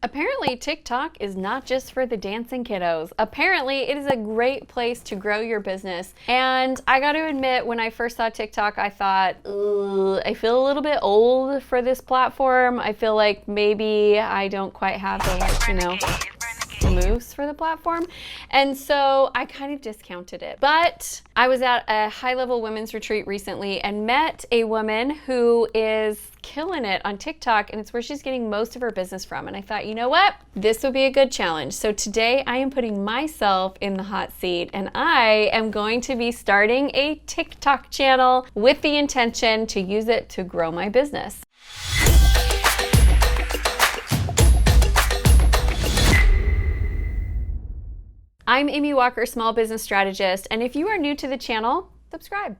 Apparently, TikTok is not just for the dancing kiddos. Apparently, it is a great place to grow your business. And I got to admit, when I first saw TikTok, I thought, ugh, I feel a little bit old for this platform. I feel like maybe I don't quite have the, moves for the platform. And so I kind of discounted it. But I was at a high-level women's retreat recently and met a woman who is killing it on TikTok, and it's where she's getting most of her business from. And I thought, you know what? This would be a good challenge. So today I am putting myself in the hot seat, and I am going to be starting a TikTok channel with the intention to use it to grow my business. I'm Amy Walker, small business strategist, and if you are new to the channel, subscribe.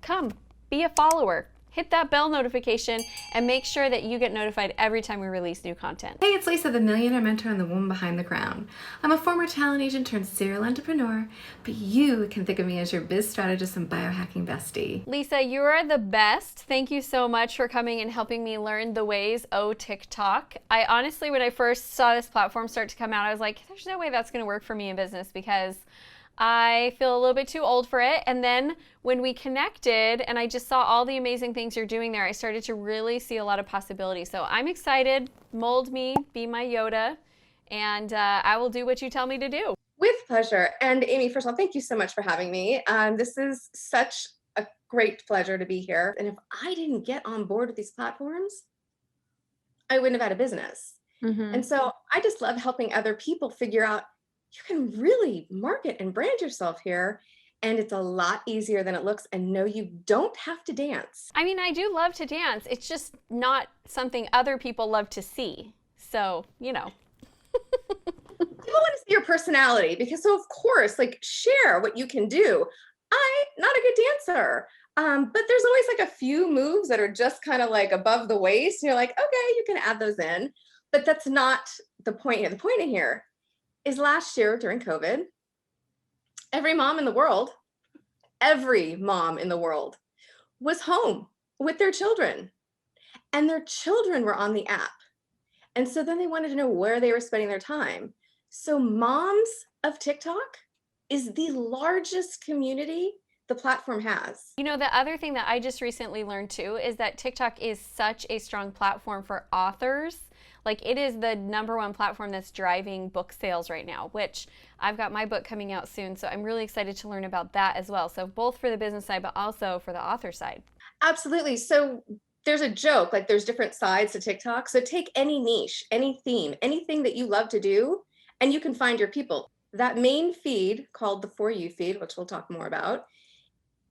Come, be a follower. Hit that bell notification and make sure that you get notified every time we release new content. Hey, it's Lisa, the millionaire mentor and the woman behind the crown. I'm a former talent agent turned serial entrepreneur, but you can think of me as your biz strategist and biohacking bestie. Lisa, you are the best. Thank you so much for coming and helping me learn the ways of TikTok. I honestly, when I first saw this platform start to come out, I was like, there's no way that's going to work for me in business because I feel a little bit too old for it. And then when we connected and I just saw all the amazing things you're doing there, I started to really see a lot of possibilities. So I'm excited. Mold me, be my Yoda, and I will do what you tell me to do. With pleasure. And Amy, first of all, thank you so much for having me. This is such a great pleasure to be here. And if I didn't get on board with these platforms, I wouldn't have had a business. And so I just love helping other people figure out you can really market and brand yourself here. And it's a lot easier than it looks. And no, you don't have to dance. I mean, I do love to dance. It's just not something other people love to see. So, you know. People want to see your personality because, so of course, like share what you can do. I'm not a good dancer, but there's always like a few moves that are just kind of like above the waist. And you're like, okay, you can add those in, but that's not the point here. The point in here is last year during COVID, every mom in the world was home with their children, and their children were on the app. And so then they wanted to know where they were spending their time. So Moms of TikTok is the largest community the platform has. You know, the other thing that I just recently learned too is that TikTok is such a strong platform for authors. Like, it is the #1 platform that's driving book sales right now, which I've got my book coming out soon. So I'm really excited to learn about that as well. So both for the business side, but also for the author side. Absolutely. So there's a joke, like there's different sides to TikTok. So take any niche, any theme, anything that you love to do, and you can find your people. That main feed called the For You feed, which we'll talk more about,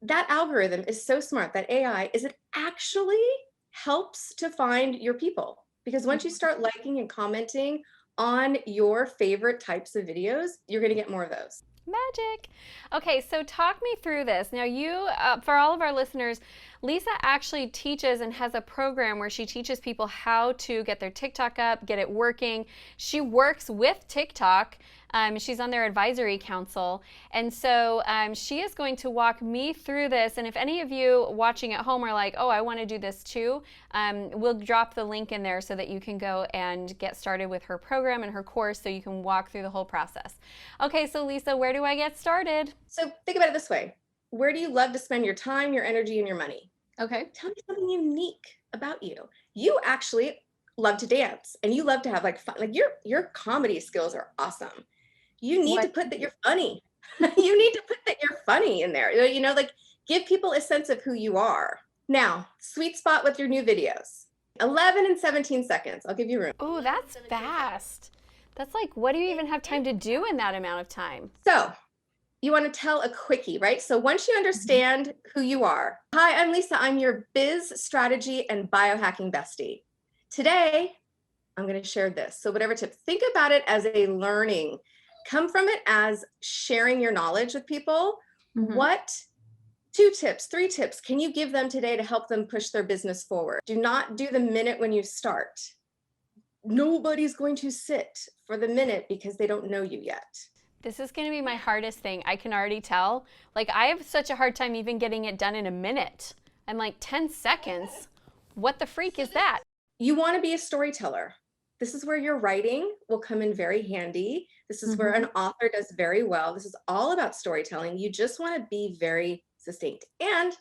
that algorithm is so smart, that AI, is it actually helps to find your people. Because once you start liking and commenting on your favorite types of videos, you're going to get more of those. Magic. Okay, so talk me through this. Now you, for all of our listeners, Lisa actually teaches and has a program where she teaches people how to get their TikTok up, get it working. She works with TikTok. She's on their advisory council. And so she is going to walk me through this. And if any of you watching at home are like, oh, I want to do this too, we'll drop the link in there so that you can go and get started with her program and her course so you can walk through the whole process. Okay, so Lisa, where do I get started? So think about it this way. Where do you love to spend your time, your energy, and your money? Okay. Tell me something unique about you. You actually love to dance and you love to have like fun. Like your comedy skills are awesome. You need to put that you're funny. You need to put that you're funny in there. You know, like give people a sense of who you are. Now, sweet spot with your new videos. 11 and 17 seconds. I'll give you room. Oh, that's fast. That's like, what do you even have time to do in that amount of time? So you want to tell a quickie, right? So once you understand who you are. Hi, I'm Lisa. I'm your biz strategy and biohacking bestie. Today, I'm going to share this. So whatever tip, think about it as a learning. Come from it as sharing your knowledge with people. What 2 tips, 3 tips can you give them today to help them push their business forward? Do not do the minute when you start. Nobody's going to sit for the minute because they don't know you yet. This is going to be my hardest thing. I can already tell. Like, I have such a hard time even getting it done in a minute. I'm like, 10 seconds? What the freak is that? You want to be a storyteller. This is where your writing will come in very handy. This is where Mm-hmm. an author does very well. This is all about storytelling. You just want to be very succinct and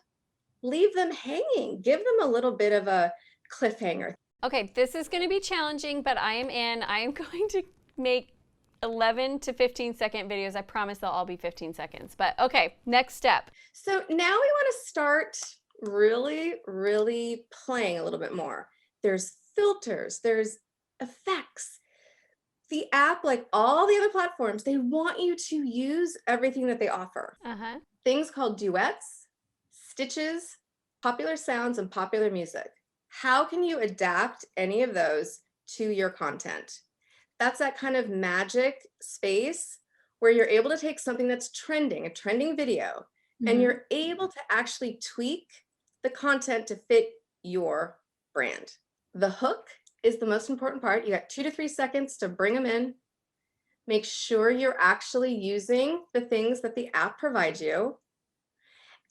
leave them hanging. Give them a little bit of a cliffhanger. Okay, this is going to be challenging, but I am in. I am going to make 11 to 15-second videos. I promise they'll all be 15 seconds. But okay, next step. So now we want to start really, really playing a little bit more. There's filters, there's effects. The app, like all the other platforms, they want you to use everything that they offer. Uh-huh. Things called duets, stitches, popular sounds, and popular music. How can you adapt any of those to your content? That's that kind of magic space where you're able to take something that's trending, a trending video, and you're able to actually tweak the content to fit your brand. The hook is the most important part. You got 2 to 3 seconds to bring them in. Make sure you're actually using the things that the app provides you.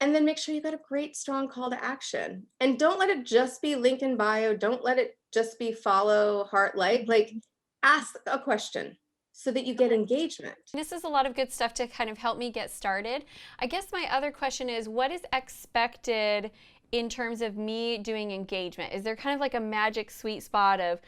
And then make sure you got a great, strong call to action. And don't let it just be link in bio. Don't let it just be follow, heart, like ask a question so that you get engagement. This is a lot of good stuff to kind of help me get started. I guess my other question is, what is expected in terms of me doing engagement? Is there kind of like a magic sweet spot of,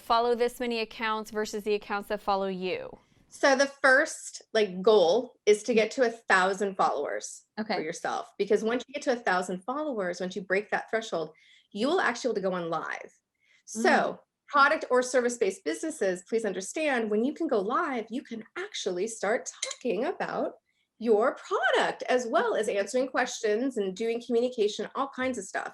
follow this many accounts versus the accounts that follow you? So the first goal is to get to 1,000 followers for yourself, because once you get to 1,000 followers, once you break that threshold, you will actually be able to go on live. So product or service-based businesses, please understand, when you can go live, you can actually start talking about your product as well as answering questions and doing communication, all kinds of stuff.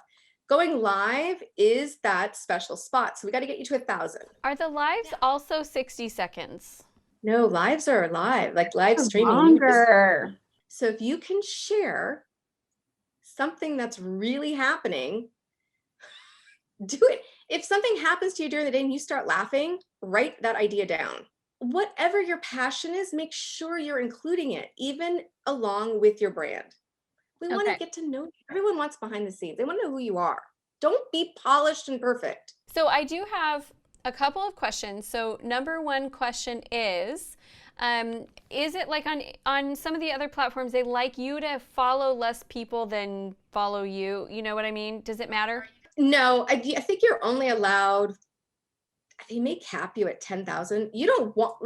Going live is that special spot. So we got to get you to 1,000. Are the lives also 60 seconds? No, lives are live, like live streaming. Longer. So if you can share something that's really happening, do it. If something happens to you during the day and you start laughing, write that idea down. Whatever your passion is, make sure you're including it, even along with your brand. We want to get to know you. Everyone wants behind the scenes. They want to know who you are. Don't be polished and perfect. So I do have a couple of questions. So number one question is it like on some of the other platforms, they like you to follow less people than follow you? You know what I mean? Does it matter? No, I think you're only allowed, they may cap you at 10,000. You don't want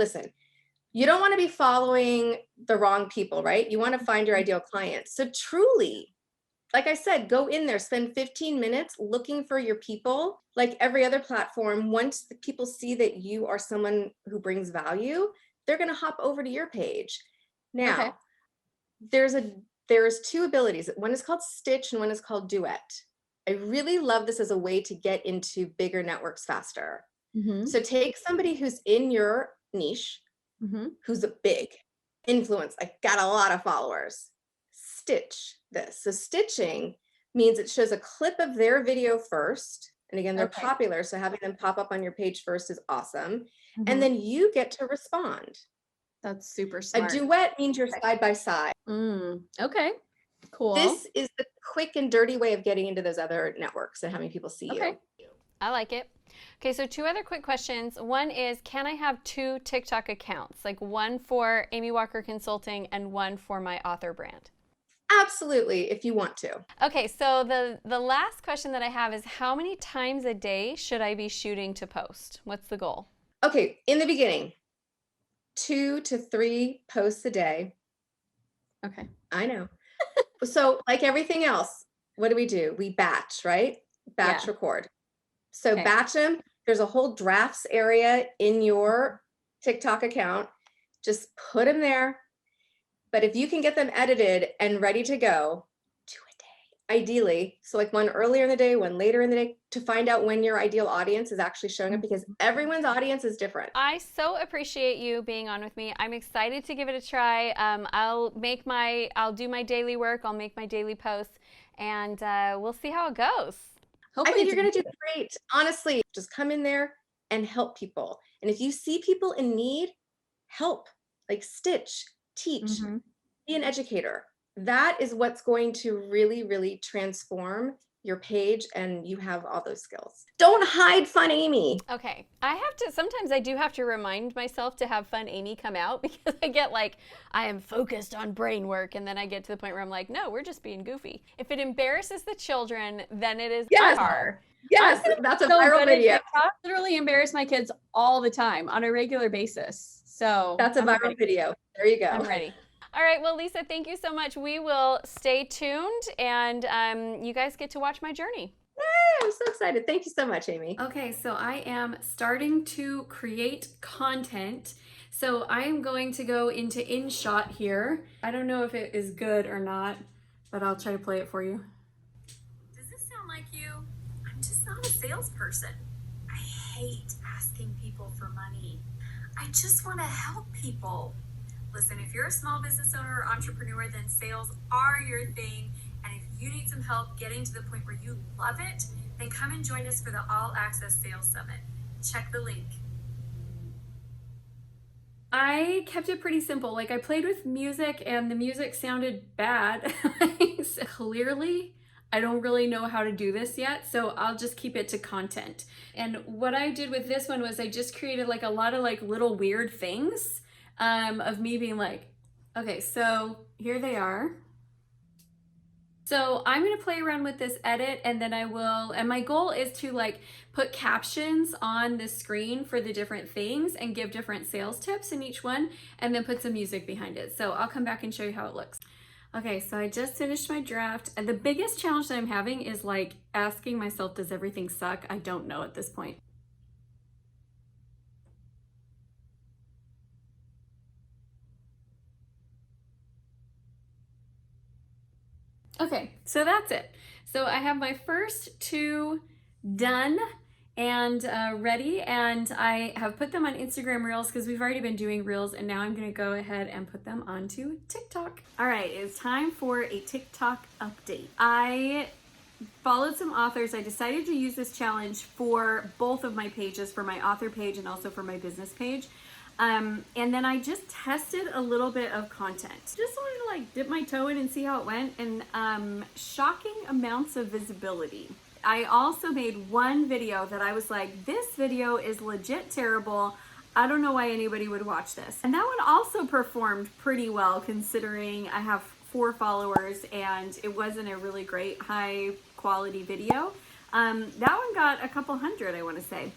to be following the wrong people, right? You want to find your ideal client. So truly, like I said, go in there, spend 15 minutes looking for your people. Like every other platform, once the people see that you are someone who brings value, they're going to hop over to your page. Now, there's 2 abilities. One is called Stitch and one is called Duet. I really love this as a way to get into bigger networks faster. So take somebody who's in your niche, who's a big influence, like got a lot of followers. Stitch this. So stitching means it shows a clip of their video first. And again, they're popular. So having them pop up on your page first is awesome. And then you get to respond. That's super smart. A duet means you're side by side. Okay. Cool. This is the quick and dirty way of getting into those other networks and having people see you. I like it. Okay, so 2 other quick questions. One is, can I have 2 TikTok accounts? Like one for Amy Walker Consulting and one for my author brand? Absolutely, if you want to. Okay, so the last question that I have is, how many times a day should I be shooting to post? What's the goal? Okay, in the beginning, 2 to 3 posts a day. Okay. I know. So like everything else, what do? We batch, right? Batch record. So batch them. There's a whole drafts area in your TikTok account. Just put them there. But if you can get them edited and ready to go, 2 a day, ideally. So like one earlier in the day, one later in the day, to find out when your ideal audience is actually showing up, because everyone's audience is different. I so appreciate you being on with me. I'm excited to give it a try. I'll do my daily work. I'll make my daily posts, and we'll see how it goes. I think you're going to do great. Honestly, just come in there and help people. And if you see people in need, help, like stitch, teach, be an educator. That is what's going to really, really transform your page and you have all those skills. Don't hide Fun Amy. Okay. Sometimes I do have to remind myself to have Fun Amy come out because I get like, I am focused on brain work. And then I get to the point where I'm like, no, we're just being goofy. If it embarrasses the children, then it is Yes. our. Yes, that's a viral video. I literally embarrass my kids all the time on a regular basis. So That's a viral video. There you go. I'm ready. All right. Well, Lisa, thank you so much. We will stay tuned and you guys get to watch my journey. Yay, I'm so excited. Thank you so much, Amy. Okay, so I am starting to create content. So I am going to go into InShot here. I don't know if it is good or not, but I'll try to play it for you. Does this sound like you? I'm just not a salesperson. I hate asking people for money. I just want to help people. Listen, if you're a small business owner or entrepreneur, then sales are your thing. And if you need some help getting to the point where you love it, then come and join us for the All Access Sales Summit. Check the link. I kept it pretty simple. Like I played with music and the music sounded bad. So clearly, I don't really know how to do this yet, so I'll just keep it to content. And what I did with this one was I just created like a lot of like little weird things of me being like, okay, so here they are. So I'm gonna play around with this edit and then and my goal is to like put captions on the screen for the different things and give different sales tips in each one and then put some music behind it. So I'll come back and show you how it looks. Okay, so I just finished my draft and the biggest challenge that I'm having is like asking myself, does everything suck? I don't know at this point. Okay, so that's it. So I have my first two done and ready, and I have put them on Instagram Reels because we've already been doing Reels, and now I'm gonna go ahead and put them onto TikTok. All right, it's time for a TikTok update. I followed some authors. I decided to use this challenge for both of my pages, for my author page and also for my business page. And then I just tested a little bit of content. Just wanted to like dip my toe in and see how it went, and shocking amounts of visibility. I also made one video that I was like, this video is legit terrible. I don't know why anybody would watch this. And that one also performed pretty well considering I have 4 followers and it wasn't a really great high quality video. That one got a couple hundred, I want to say.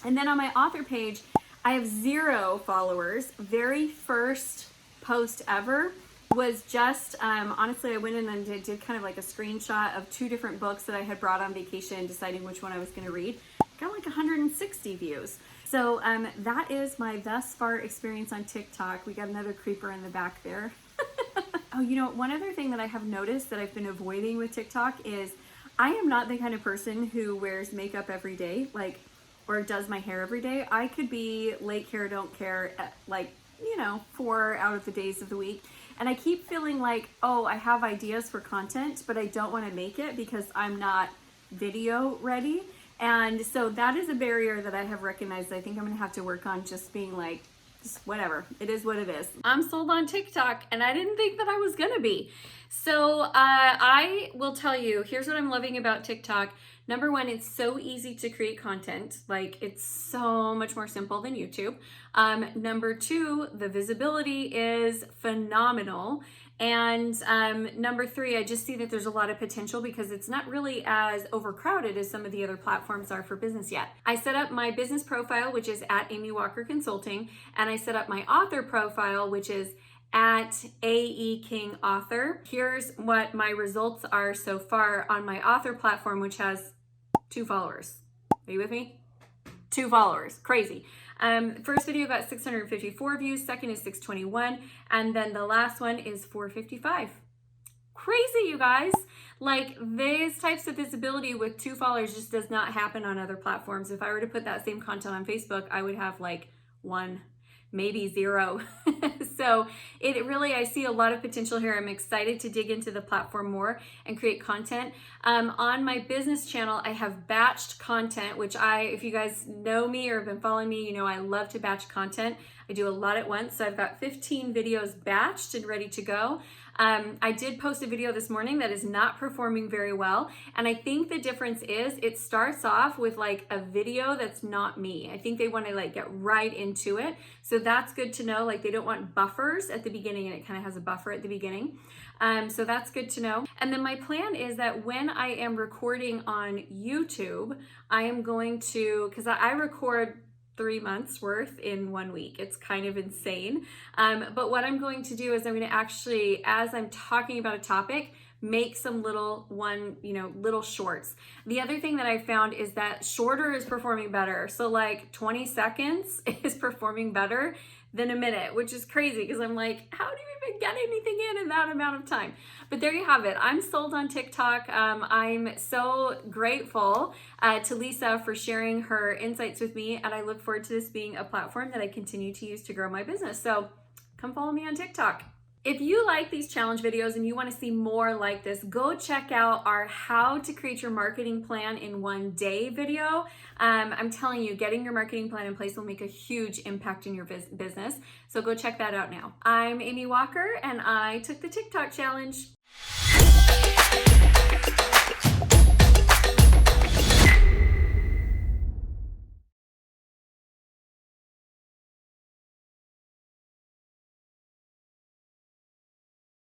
And then on my author page, I have 0 followers. Very first post ever was just, honestly, I went in and did kind of like a screenshot of 2 different books that I had brought on vacation, deciding which one I was going to read. Got like 160 views. So that is my thus far experience on TikTok. We got another creeper in the back there. Oh, you know, one other thing that I have noticed that I've been avoiding with TikTok is I am not the kind of person who wears makeup every day, like, or does my hair every day. I could be late care, don't care, like, you know, 4 out of the days of the week. And I keep feeling like, oh, I have ideas for content, but I don't want to make it because I'm not video ready. And so that is a barrier that I have recognized. I think I'm going to have to work on just being like, just whatever. It is what it is. I'm sold on TikTok and I didn't think that I was going to be. So I will tell you, here's what I'm loving about TikTok. Number one, it's so easy to create content. Like, it's so much more simple than YouTube. Number two, the visibility is phenomenal. And number 3, I just see that there's a lot of potential because it's not really as overcrowded as some of the other platforms are for business yet. I set up my business profile, which is at Amy Walker Consulting, and I set up my author profile, which is at AE King Author. Here's what my results are so far on my author platform, which has 2 followers. Are you with me? 2 followers. Crazy. First video got 654 views, second is 621, and then the last one is 455. Crazy, you guys. Like, these types of visibility with 2 followers just does not happen on other platforms. If I were to put that same content on Facebook, I would have like 1, maybe 0. So it really, I see a lot of potential here. I'm excited to dig into the platform more and create content. On my business channel, I have batched content, which if you guys know me or have been following me, you know I love to batch content. I do a lot at once. So I've got 15 videos batched and ready to go. I did post a video this morning that is not performing very well. And I think the difference is it starts off with like a video that's not me. I think they want to like get right into it. So that's good to know. Like they don't want buffers at the beginning, and it kind of has a buffer at the beginning. So that's good to know. And then my plan is that when I am recording on YouTube, I am going to, because I record 3 months worth in 1 week. It's kind of insane. But what I'm going to do is I'm going to actually, as I'm talking about a topic, make some little shorts. The other thing that I found is that shorter is performing better. So like 20 seconds is performing better than a minute, which is crazy because I'm like, how do you even get anything in that amount of time? But there you have it. I'm sold on TikTok. I'm so grateful to Lisa for sharing her insights with me, and I look forward to this being a platform that I continue to use to grow my business. So come follow me on TikTok. If you like these challenge videos and you want to see more like this, go check out our How to Create Your Marketing Plan in 1 Day video. I'm telling you, getting your marketing plan in place will make a huge impact in your business. So go check that out now. I'm Amy Walker, and I took the TikTok challenge.